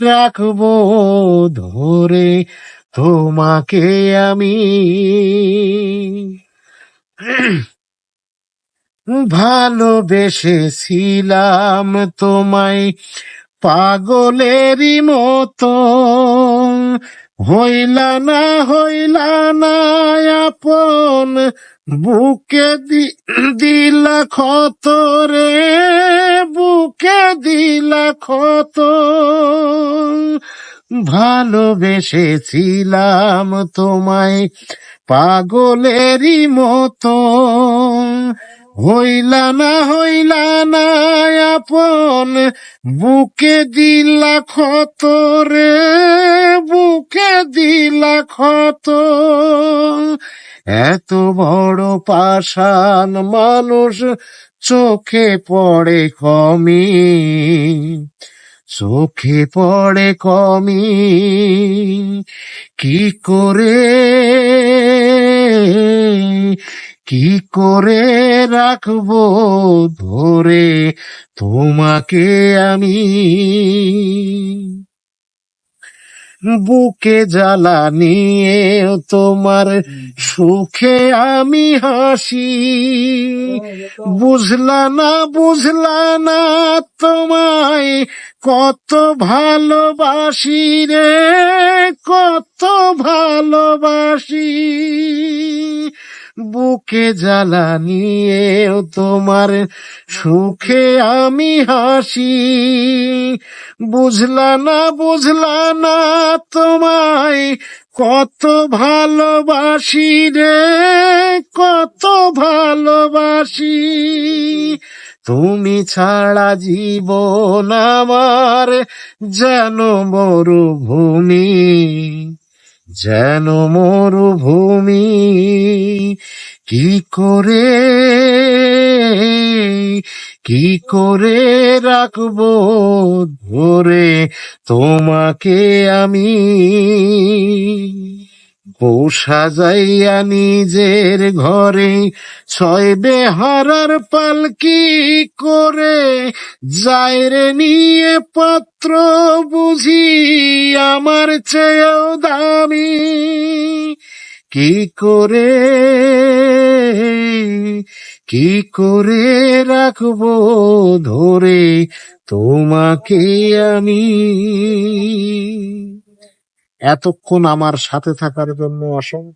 রাখবো ধরে তোমাকে আমি। ভালোবেসেছিলাম তোমায় পাগলেরই মতো, হইলা না আপন, বুকে দিলা ক্ষত রে, বুকে দিলা ক্ষত। ভালোবেসেছিলাম তোমায় পাগলেরই মতো, হইলা না আপন, বুকে দিলা ক্ষত রে, বুকে দিলা ক্ষত। এত বড় পাষাণ মানুষ চোখে পড়ে কমি, চোখে পড়ে কমি। কি করে, কি করে রাখবো ধরে তোমাকে আমি। বুকে জ্বালা নিয়ে তোমার সুখে আমি হাসি, বুঝলা না তোমায় কত ভালোবাসি রে, কত ভালোবাসি। বুকে জ্বালা নিয়ে তোমার সুখে আমি হাসি, বুঝলা না তোমায় কত ভালোবাসি রে, কত ভালোবাসি। তুমি ছাড়া জীবন আমার যেন মরুভূমি, যেন মরুভূমি। কি করে, কি করে রাখবো ধরে তোমাকে আমি। বউ সাজাইয়া নিজের ঘরে ছয় বেহারার পালকি করে, যায় রে নিয়ে পাত্র বুঝি আমার চেয়েও দামি। কি করে, কি করে রাখবো ধরে তোমাকে আমি। এতক্ষণ আমার সাথে থাকার জন্য অসংখ্য